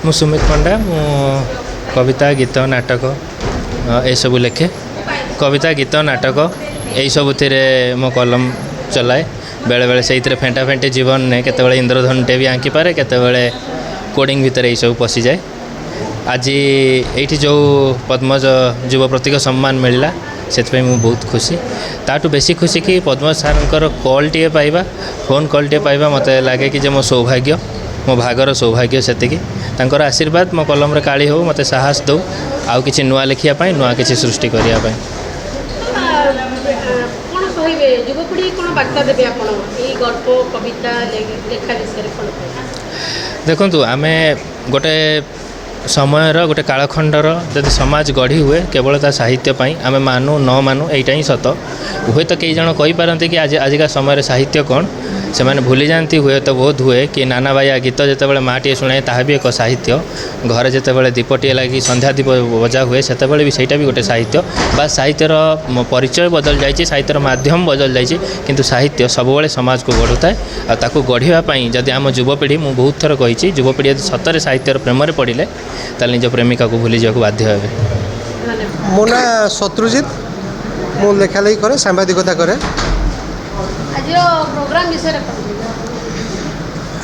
ମୁଁ ସୁମିତ ପଣ୍ଡା। ମୁଁ କବିତା ଗୀତ ନାଟକ ଏସବୁ ଲେଖେ। କବିତା ଗୀତ ନାଟକ ଏଇସବୁଥିରେ ମୋ କଲମ ଚଲାଏ। ବେଳେବେଳେ ସେଇଥିରେ ଫେଣ୍ଟା ଫେଣ୍ଟି ଜୀବନରେ କେତେବେଳେ ଇନ୍ଦ୍ରଧନୁଟେ ବି ଆଙ୍କିପାରେ, କେତେବେଳେ କୋଡ଼ିଂ ଭିତରେ ଏଇସବୁ ପଶିଯାଏ। ଆଜି ଏଇଠି ଯେଉଁ ପଦ୍ମଜ ଯୁବ ପ୍ରତୀକ ସମ୍ମାନ ମିଳିଲା ସେଥିପାଇଁ ମୁଁ ବହୁତ ଖୁସି। ତାଠୁ ବେଶୀ ଖୁସି କି ପଦ୍ମଜ ସାର୍ଙ୍କର କଲ୍ଟିଏ ପାଇବା, ଫୋନ୍ କଲ୍ଟିଏ ପାଇବା ମୋତେ ଲାଗେ କି ଯେ ମୋ ସୌଭାଗ୍ୟ, ମୋ ଭାଗର ସୌଭାଗ୍ୟ ସେତିକି। ତାଙ୍କର ଆଶୀର୍ବାଦ ମୋ କଲମରେ କାଳି ହେଉ, ମୋତେ ସାହସ ଦେଉ ଆଉ କିଛି ନୂଆ ଲେଖିବା ପାଇଁ, ନୂଆ କିଛି ସୃଷ୍ଟି କରିବା ପାଇଁ। କ'ଣ କହିବେ ଯୁବପିଢ଼ି, କ'ଣ ବାର୍ତ୍ତା ଦେବେ ଆପଣ ଏଇ ଗଳ୍ପ କବିତା ଲେଖା ବିଷୟରେ କ'ଣ କହିବେ? ଦେଖନ୍ତୁ, ଆମେ ଗୋଟେ ସମୟର ଗୋଟେ କାଳଖଣ୍ଡର ଯଦି ସମାଜ ଗଢ଼ି ହୁଏ କେବଳ ତା ସାହିତ୍ୟ ପାଇଁ, ଆମେ ମାନୁ ନ ମାନୁ ଏଇଟା ହିଁ ସତ। ହୁଏତ କେଇ ଜଣ କହିପାରନ୍ତି କି ଆଜିକା ସମୟରେ ସାହିତ୍ୟ କ'ଣ, ସେମାନେ ଭୁଲି ଯାଆନ୍ତି ହୁଏତ ବୋଧ ହୁଏ କି ନାନା ବାୟା ଗୀତ ଯେତେବେଳେ ମାଆଟିଏ ଶୁଣାଏ ତାହା ବି ଏକ ସାହିତ୍ୟ। ଘରେ ଯେତେବେଳେ ଦୀପଟିଏ ଲାଗି ସନ୍ଧ୍ୟା ଦୀପ ବଜା ହୁଏ ସେତେବେଳେ ବି ସେଇଟା ବି ଗୋଟେ ସାହିତ୍ୟ। ବା ସାହିତ୍ୟର ପରିଚୟ ବଦଳି ଯାଇଛି, ସାହିତ୍ୟର ମାଧ୍ୟମ ବଦଳି ଯାଇଛି, କିନ୍ତୁ ସାହିତ୍ୟ ସବୁବେଳେ ସମାଜକୁ ଗଢ଼ୁଥାଏ। ଆଉ ତାକୁ ଗଢ଼ିବା ପାଇଁ ଯଦି ଆମ ଯୁବପିଢ଼ି, ମୁଁ ବହୁତ ଥର କହିଛି, ଯୁବପିଢ଼ି ଯଦି ସତରେ ସାହିତ୍ୟର ପ୍ରେମରେ ପଡ଼ିଲେ ତାହେଲେ ନିଜ ପ୍ରେମିକାକୁ ଭୁଲି ଯିବାକୁ ବାଧ୍ୟ ହେବେ। ମୋ ନାଁ ଶତ୍ରୁଜିତ, ମୁଁ ଲେଖାଲେଖି କରେ, ସାମ୍ବାଦିକତା କରେ। ଆଜିର ପ୍ରୋଗ୍ରାମ ବିଷୟରେ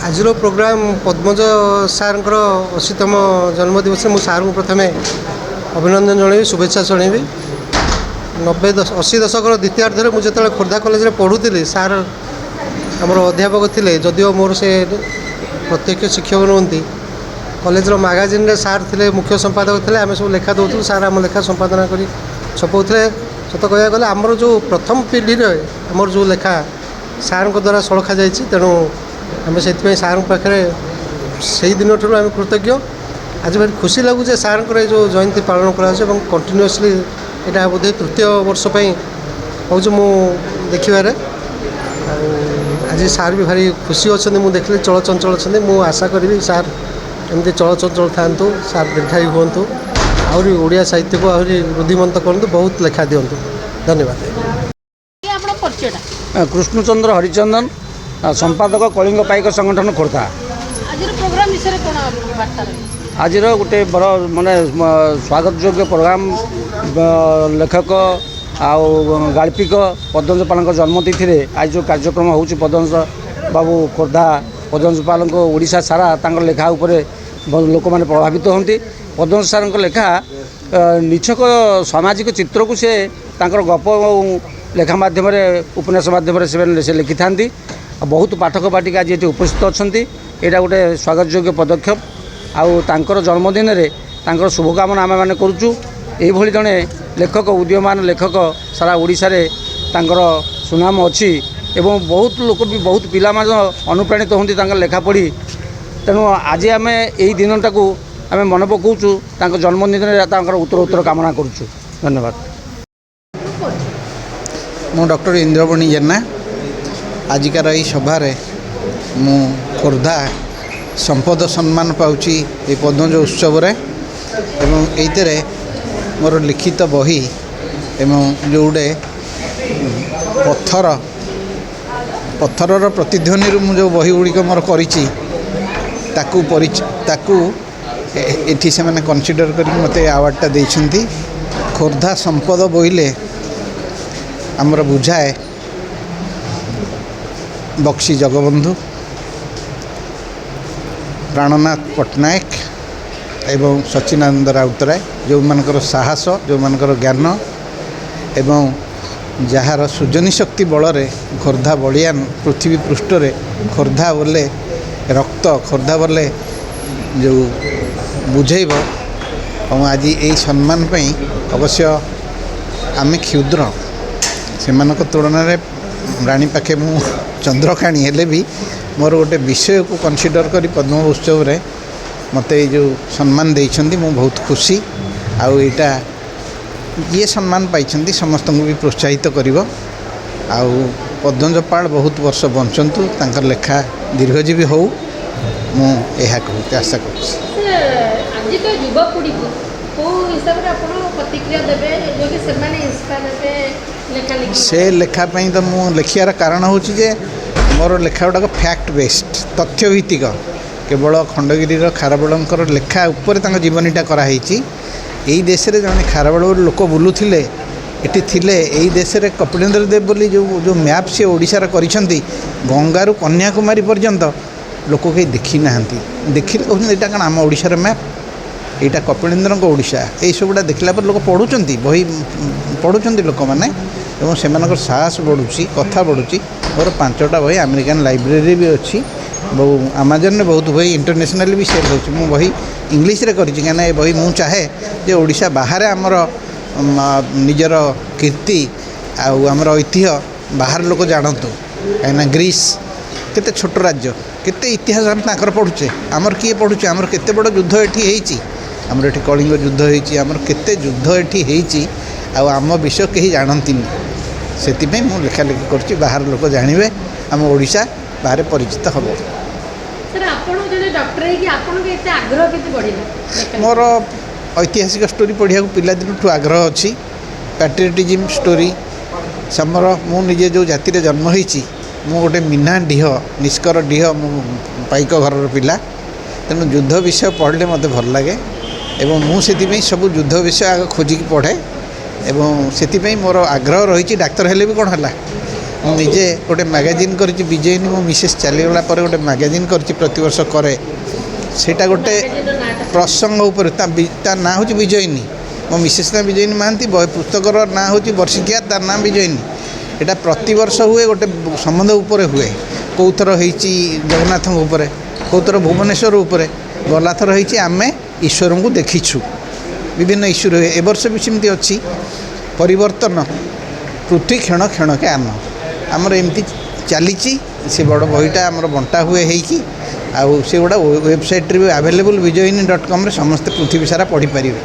ଆଜିର ପ୍ରୋଗ୍ରାମ ପଦ୍ମଜ ସାର୍ଙ୍କର 80ତମ ଜନ୍ମଦିବସରେ ମୁଁ ସାର୍ଙ୍କୁ ପ୍ରଥମେ ଅଭିନନ୍ଦନ ଜଣାଇବି, ଶୁଭେଚ୍ଛା ଜଣାଇବି। 80 ଦଶକର ଦ୍ୱିତୀୟାର୍ଦ୍ଧରେ ମୁଁ ଯେତେବେଳେ ଖୋର୍ଦ୍ଧା କଲେଜରେ ପଢ଼ୁଥିଲି, ସାର୍ ଆମର ଅଧ୍ୟାପକ ଥିଲେ, ଯଦିଓ ମୋର ସେ ପ୍ରତ୍ୟକ୍ଷ ଶିକ୍ଷକ ନୁହନ୍ତି। କଲେଜର ମାଗାଜିନରେ ସାର୍ ଥିଲେ, ମୁଖ୍ୟ ସମ୍ପାଦକ ଥିଲେ। ଆମେ ସବୁ ଲେଖା ଦେଉଥିଲୁ, ସାର୍ ଆମ ଲେଖା ସମ୍ପାଦନା କରି ଛପାଉଥିଲେ। ସତ କହିବାକୁ ଗଲେ ଆମର ଯେଉଁ ପ୍ରଥମ ପିଢ଼ିରେ ଆମର ଯେଉଁ ଲେଖା ସାର୍ଙ୍କ ଦ୍ୱାରା ସଳଖା ଯାଇଛି, ତେଣୁ ଆମେ ସେଥିପାଇଁ ସାର୍ଙ୍କ ପାଖରେ ସେଇ ଦିନଠାରୁ ଆମେ କୃତଜ୍ଞ। ଆଜି ଭାରି ଖୁସି ଲାଗୁଛି ଯେ ସାର୍ଙ୍କର ଏଇ ଯେଉଁ ଜୟନ୍ତୀ ପାଳନ କରାଯାଉଛି ଏବଂ କଣ୍ଟିନ୍ୟୁଅସଲି ଏଇଟା ବୋଧେ ତୃତୀୟ ବର୍ଷ ପାଇଁ ହେଉଛି ମୁଁ ଦେଖିବାରେ। ଆଉ ଆଜି ସାର୍ ବି ଭାରି ଖୁସି ଅଛନ୍ତି, ମୁଁ ଦେଖିଲି ଚଳଚଞ୍ଚଳ ଅଛନ୍ତି। ମୁଁ ଆଶା କରିବି ସାର୍ ଏମିତି ଚଳଚଞ୍ଚଳ ଥାଆନ୍ତୁ, ସାର୍ ଦୀର୍ଘାୟୁ ହୁଅନ୍ତୁ, ଆହୁରି ଓଡ଼ିଆ ସାହିତ୍ୟକୁ ଆହୁରି ବୃଦ୍ଧିମନ୍ତ କରନ୍ତୁ, ବହୁତ ଲେଖା ଦିଅନ୍ତୁ। ଧନ୍ୟବାଦ। କୃଷ୍ଣଚନ୍ଦ୍ର ହରିଚନ୍ଦନ, ସମ୍ପାଦକ କଳିଙ୍ଗ ପାଇକ ସଂଗଠନ ଖୋର୍ଦ୍ଧା। ଆଜିର ପ୍ରୋଗ୍ରାମ ବିଷୟରେ କ'ଣ ବାର୍ତ୍ତା ରହିବ? ଆଜିର ଗୋଟେ ବଡ଼ ସ୍ୱାଗତ ଯୋଗ୍ୟ ପ୍ରୋଗ୍ରାମ। ଲେଖକ ଆଉ ଗାଳ୍ପିକ ପଦ୍ମଜ ପାଳଙ୍କ ଜନ୍ମତିଥିରେ ଆଜି ଯେଉଁ କାର୍ଯ୍ୟକ୍ରମ ହେଉଛି, ପଦ୍ମଜ ବାବୁ ଖୋର୍ଦ୍ଧା, ପଦ୍ମଜ ପାଳଙ୍କ ଓଡ଼ିଶା ସାରା ତାଙ୍କର ଲେଖା ଉପରେ ଲୋକମାନେ ପ୍ରଭାବିତ ହୁଅନ୍ତି। ପଦ୍ମଜ ସାର୍ଙ୍କ ଲେଖା ନିଛକ ସାମାଜିକ ଚିତ୍ରକୁ ସେ ତାଙ୍କର ଗପ ଲେଖା ମାଧ୍ୟମରେ, ଉପନ୍ୟାସ ମାଧ୍ୟମରେ ସେ ଲେଖିଥାନ୍ତି। ଆଉ ବହୁତ ପାଠକ ପାଠିକା ଆଜି ଏଠି ଉପସ୍ଥିତ ଅଛନ୍ତି। ଏଇଟା ଗୋଟେ ସ୍ୱାଗତଯୋଗ୍ୟ ପଦକ୍ଷେପ। ଆଉ ତାଙ୍କର ଜନ୍ମଦିନରେ ତାଙ୍କର ଶୁଭକାମନା ଆମେମାନେ କରୁଛୁ। ଏଇଭଳି ଜଣେ ଲେଖକ, ଉଦୀୟମାନ ଲେଖକ ସାରା ଓଡ଼ିଶାରେ ତାଙ୍କର ସୁନାମ ଅଛି ଏବଂ ବହୁତ ଲୋକ ବି, ବହୁତ ପିଲାମାନେ ଅନୁପ୍ରାଣିତ ହୁଅନ୍ତି ତାଙ୍କର ଲେଖା ପଢ଼ି। ତେଣୁ ଆଜି ଆମେ ଏଇ ଦିନଟାକୁ ଆମେ ମନେ ପକାଉଛୁ, ତାଙ୍କ ଜନ୍ମଦିନରେ ତାଙ୍କର ଉତ୍ତର କାମନା କରୁଛୁ। ଧନ୍ୟବାଦ। ମୁଁ ଡକ୍ଟର ଇନ୍ଦ୍ରବଣୀ ଜେନା। ଆଜିକାର ଏହି ସଭାରେ ମୁଁ ଖୋର୍ଦ୍ଧା ସମ୍ପଦ ସମ୍ମାନ ପାଉଛି ଏହି ପଦ୍ମଜ ଉତ୍ସବରେ ଏବଂ ଏଇଥିରେ ମୋର ଲିଖିତ ବହି ଏବଂ ଯେଉଁଟେ ପଥରର ପ୍ରତିଧ୍ୱନିରୁ ମୁଁ ଯେଉଁ ବହି ଗୁଡ଼ିକ ମୋର କରିଛି ତାକୁ ଏଠି ସେମାନେ କନସିଡର କରିକି ମୋତେ ଆୱାର୍ଡ଼ଟା ଦେଇଛନ୍ତି। ଖୋର୍ଦ୍ଧା ସମ୍ପଦ ବୋଇଲେ ଆମର ବୁଝାଏ ବକ୍ସି ଜଗବନ୍ଧୁ, ପ୍ରାଣନାଥ ପଟ୍ଟନାୟକ ଏବଂ ସଚିନାନନ୍ଦ ରାଉତରାୟ, ଯେଉଁମାନଙ୍କର ସାହସ, ଯେଉଁମାନଙ୍କର ଜ୍ଞାନ ଏବଂ ଯାହାର ସୃଜନୀ ଶକ୍ତି ବଳରେ ଖୋର୍ଦ୍ଧା ବଳିଆନ ପୃଥିବୀ ପୃଷ୍ଠରେ, ଖୋର୍ଦ୍ଧା ବୋଲେ ରକ୍ତ, ଖୋର୍ଦ୍ଧା ବୋଲେ ଯେଉଁ ବୁଝେଇବ। ଏବଂ ଆଜି ଏହି ସମ୍ମାନ ପାଇଁ ଅବଶ୍ୟ ଆମେ କ୍ଷୁଦ୍ର, ସେମାନଙ୍କ ତୁଳନାରେ ରାଣୀ ପାଖେ ମୁଁ ଚନ୍ଦ୍ରକାଣୀ ହେଲେ ବି ମୋର ଗୋଟେ ବିଷୟକୁ କନସିଡର କରି ପଦ୍ମ ଉତ୍ସବରେ ମୋତେ ଏଇ ଯେଉଁ ସମ୍ମାନ ଦେଇଛନ୍ତି, ମୁଁ ବହୁତ ଖୁସି। ଆଉ ଏଇଟା ଯିଏ ସମ୍ମାନ ପାଇଛନ୍ତି ସମସ୍ତଙ୍କୁ ବି ପ୍ରୋତ୍ସାହିତ କରିବ। ଆଉ ପଦ୍ମଜ ପାଳ ବହୁତ ବର୍ଷ ବଞ୍ଚନ୍ତୁ, ତାଙ୍କର ଲେଖା ଦୀର୍ଘଜୀବୀ ହେଉ, ମୁଁ ଏହା କହୁଛି, ଆଶା କରୁଛି। ଆଜିକା ଯୁବପିଢ଼ିକୁ କେଉଁ ହିସାବରେ ଆପଣ ପ୍ରତିକ୍ରିୟା ଦେବେ, ଯେଉଁକି ସେମାନେ ଇନ୍ସପାୟାର ହେବେ ଲେଖା ଲେଖି? ସେ ଲେଖା ପାଇଁ ତ ମୁଁ ଲେଖିବାର କାରଣ ହେଉଛି ଯେ ମୋର ଲେଖା ଗୁଡ଼ାକ ଫ୍ୟାକ୍ଟ ବେସ୍ଡ, ତଥ୍ୟଭିତ୍ତିକ, କେବଳ ଖଣ୍ଡଗିରିର ଖାରବେଳଙ୍କର ଲେଖା ଉପରେ ତାଙ୍କ ଜୀବନୀଟା କରାହେଇଛି। ଏଇ ଦେଶରେ ଜଣେ ଖାରବେଳରୁ ଲୋକ ବୁଲୁଥିଲେ, ଏଠି ଥିଲେ। ଏଇ ଦେଶରେ କପିଳେନ୍ଦ୍ର ଦେବ ବୋଲି ଯେଉଁ ମ୍ୟାପ୍ ସେ ଓଡ଼ିଶାର କରିଛନ୍ତି, ଗଙ୍ଗାରୁ କନ୍ୟାକୁମାରୀ ପର୍ଯ୍ୟନ୍ତ ଲୋକ କେହି ଦେଖି ନାହାନ୍ତି। ଦେଖିଲେ କହୁଛନ୍ତି ଏଇଟା କ'ଣ ଆମ ଓଡ଼ିଶାର ମ୍ୟାପ୍, ଏଇଟା କପିଳେନ୍ଦ୍ରଙ୍କ ଓଡ଼ିଶା। ଏଇସବୁଟା ଦେଖିଲା ପରେ ଲୋକ ପଢ଼ୁଛନ୍ତି, ବହି ପଢ଼ୁଛନ୍ତି ଲୋକମାନେ, ଏବଂ ସେମାନଙ୍କର ସାହସ ବଢ଼ୁଛି, କଥା ବଢ଼ୁଛି। ମୋର 5ଟା ବହି ଆମେରିକାନ୍ ଲାଇବ୍ରେରୀରେ ବି ଅଛି, ବହୁ ଆମାଜନରେ ବହୁତ ବହି ଇଣ୍ଟରନ୍ୟାସନାଲି ବି ସେଲ୍ ହେଉଛି। ମୁଁ ବହି ଇଂଲିଶରେ କରିଛି, କାହିଁକିନା ଏ ବହି ମୁଁ ଚାହେଁ ଯେ ଓଡ଼ିଶା ବାହାରେ ଆମର ନିଜର କୀର୍ତ୍ତି ଆଉ ଆମର ଐତିହ୍ୟ ବାହାର ଲୋକ ଜାଣନ୍ତୁ। କାହିଁକିନା ଗ୍ରୀସ୍ କେତେ ଛୋଟ ରାଜ୍ୟ, କେତେ ଇତିହାସ ଆମେ ତାଙ୍କର ପଢ଼ୁଛେ, ଆମର କିଏ ପଢ଼ୁଛେ? ଆମର କେତେ ବଡ଼ ଯୁଦ୍ଧ ଏଠି ହେଇଛି, ଆମର ଏଠି କଳିଙ୍ଗ ଯୁଦ୍ଧ ହେଇଛି, ଆମର କେତେ ଯୁଦ୍ଧ ଏଠି ହେଇଛି, ଆଉ ଆମ ବିଷୟ କେହି ଜାଣନ୍ତିନି। ସେଥିପାଇଁ ମୁଁ ଲେଖାଲେଖି କରୁଛି, ବାହାର ଲୋକ ଜାଣିବେ, ଆମ ଓଡ଼ିଶା ବାହାରେ ପରିଚିତ ହେବ। ସାର୍ ଆପଣ ଜଣେ ଡକ୍ଟର ହେଇକି ଆପଣଙ୍କ ଏତେ ଆଗ୍ରହ କେତେ ବଢ଼ିଲା? ମୋର ଐତିହାସିକ ଷ୍ଟୋରି ପଢ଼ିବାକୁ ପିଲାଦିନଠୁ ଆଗ୍ରହ ଅଛି। ପ୍ୟାଟ୍ରିଅଟିଜିମ୍ ଷ୍ଟୋରି ଆମର, ମୁଁ ନିଜେ ଯେଉଁ ଜାତିରେ ଜନ୍ମ ହେଇଛି, ମୁଁ ଗୋଟେ ମିନା ଡିହ, ନିଷ୍କର ଡିହ, ମୁଁ ପାଇକ ଘରର ପିଲା। ତେଣୁ ଯୁଦ୍ଧ ବିଷୟ ପଢ଼ିଲେ ମୋତେ ଭଲ ଲାଗେ, ଏବଂ ମୁଁ ସେଥିପାଇଁ ସବୁ ଯୁଦ୍ଧ ବିଷୟ ଆଗ ଖୋଜିକି ପଢ଼େ, ଏବଂ ସେଥିପାଇଁ ମୋର ଆଗ୍ରହ ରହିଛି। ଡାକ୍ତର ହେଲେ ବି କ'ଣ ହେଲା, ମୁଁ ନିଜେ ଗୋଟେ ମ୍ୟାଗାଜିନ୍ କରିଛି ବିଜୟିନୀ। ମୋ ମିସେସ୍ ଚାଲିଗଲା ପରେ ଗୋଟେ ମ୍ୟାଗାଜିନ୍ କରିଛି, ପ୍ରତିବର୍ଷ କରେ। ସେଇଟା ଗୋଟେ ପ୍ରସଙ୍ଗ ଉପରେ, ତା ନାଁ ହେଉଛି ବିଜୟିନୀ। ମୋ ମିସେସ୍ ନାଁ ବିଜୟିନୀ ମହାନ୍ତି, ପୁସ୍ତକର ନାଁ ହେଉଛି ବର୍ଷିକିଆ, ତା ନାଁ ବିଜୟିନୀ। ଏଇଟା ପ୍ରତିବର୍ଷ ହୁଏ, ଗୋଟେ ସମ୍ବନ୍ଧ ଉପରେ ହୁଏ। କେଉଁଥର ହେଇଛି ଜଗନ୍ନାଥଙ୍କ ଉପରେ, କେଉଁଥର ଭୁବନେଶ୍ୱର ଉପରେ, ଗଲାଥର ହେଇଛି ଆମେ ଈଶ୍ୱରଙ୍କୁ ଦେଖିଛୁ। ବିଭିନ୍ନ ଇସ୍ୟୁରେ ହୁଏ। ଏ ବର୍ଷ ବି ସେମିତି ଅଛି, ପରିବର୍ତ୍ତନ ପୃଥ୍ୱୀ କ୍ଷଣ କ୍ଷଣକେ ଆନ। ଆମର ଏମିତି ଚାଲିଛି। ସେ ବଡ଼ ବହିଟା ଆମର ବଣ୍ଟା ହୁଏ ହେଇକି, ଆଉ ସେଗୁଡ଼ା ୱେବସାଇଟ୍ରେ ବି ଆଭେଲେବୁଲ୍, ବିଜୟିନୀ.com ସମସ୍ତେ ପୃଥିବୀ ସାରା ପଢ଼ିପାରିବେ।